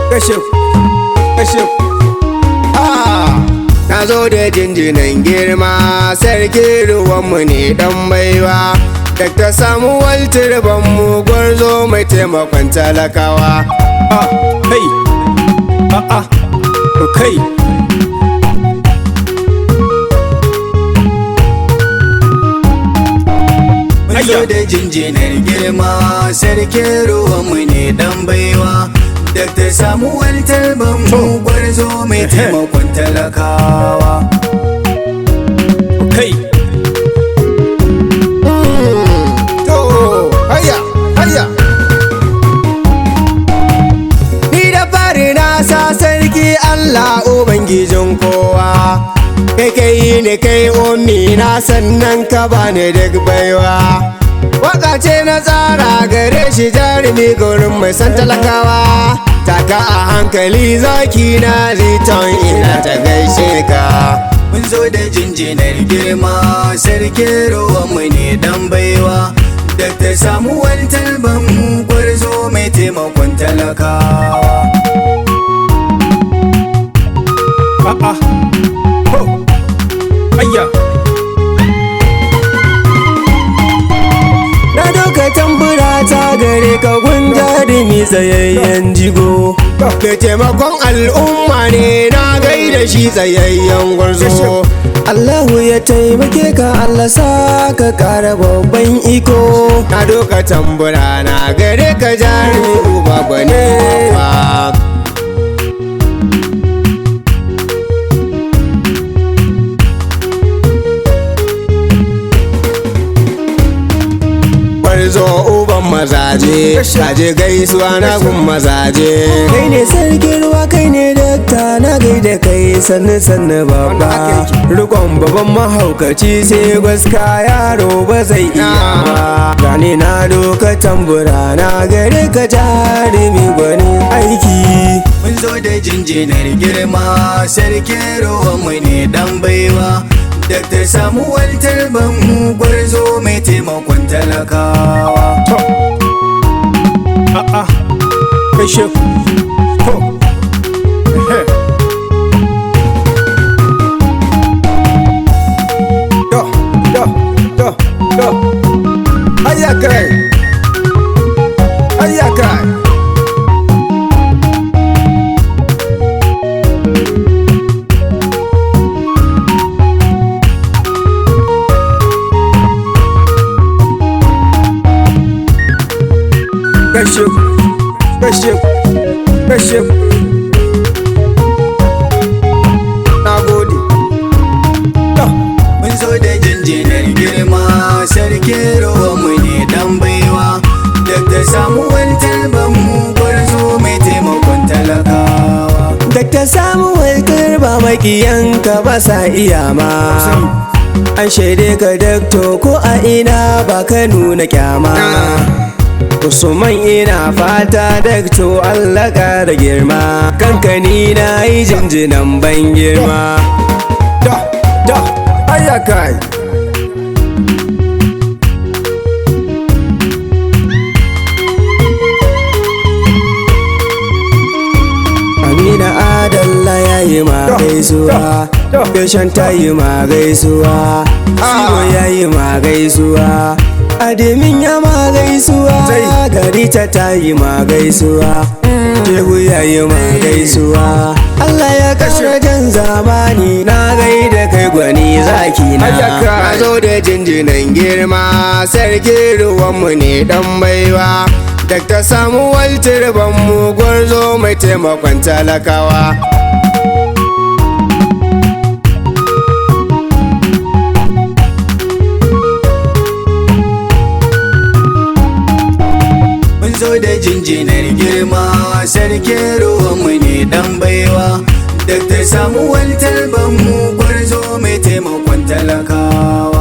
kashe na zo da jinjinan girma sarki ruwanmu ne dan baiwa Dr. Samuel Turbanmu gwarzo mai taimakon talakawa kai Zo da jinjinar girma sarkin ruwanmu ne dan baiwa Dr. Samuel Turbanmu gwarzo mai taimakon talakawa kai to hayya ni da fari na sa sarki Allah ubangijin kowa kai ne kai ummi na sannan ka bani duk baiwa waka ce na tsara gare shi jarumi gurin mai san talakawa taka a hankali zaki na riton ina ta gaishe ka mun zo da jinjinar girma sarkin ruwanmu ne dan baiwa Dr. Samuel Turbanmu gwarzo mai taimakon talakawa ayya na doka tambura ta gare ka gunjarumi tsayayyen jigo da taimakon al'umma ne na gaida shi tsayayyen gwarzo Allahu ya taimake ka Allah sa ka kara babban iko na doka tambura na gare ka jarumi uba bane ba zo uban mazaje kaje gaisuwa na gun mazaje kai ne sarkin ruwa kai ne dakta na gaida kai sannu sannu babba rikon babban mahaukaci sai gwaska yaro ba zai iya ba gane na doka tambura na gare ka jarumi gwani aiki mun zo da jinjinar girma sarkin ruwanmu ne dan baiwa Dr. Samuel Turbanmu gwarzo mai taimakon talakawa kashe ayyakai kashe na gode mun zo da jinjinar girma sarkin ruwanmu ne dan baiwa Dr. Samuel Turbanmu gwarzo mai taimakon talakawa Dr. Samuel Turba makiyanka ba sa iya ma an shaide ka dakto ko a ina ba ka nuna kyama Usman ina fata dakto Allah ƙara girma kankani na yi jinjinan ban girma ayyakai Amina Adalla ya yi ma gaisuwa Feshan ta yi ma gaisuwa Sigo ya yi ma gaisuwa Ademin ya ma gaisuwa Garita ta yi ma gaisuwa Tehu ya yi ma gaisuwa Allah ya kara jan zamani na gaida kai gwani zaki na zo da jinjinan girma sarki ruwanmu ne dan baiwa Dr. Samuel Turbanmu gwarzo mai taimakon talakawa zo da jinjinar girma sarkin ruwanmu ne dan baiwa Dr. Samuel Turbanmu gwarzo mai taimakon talakawa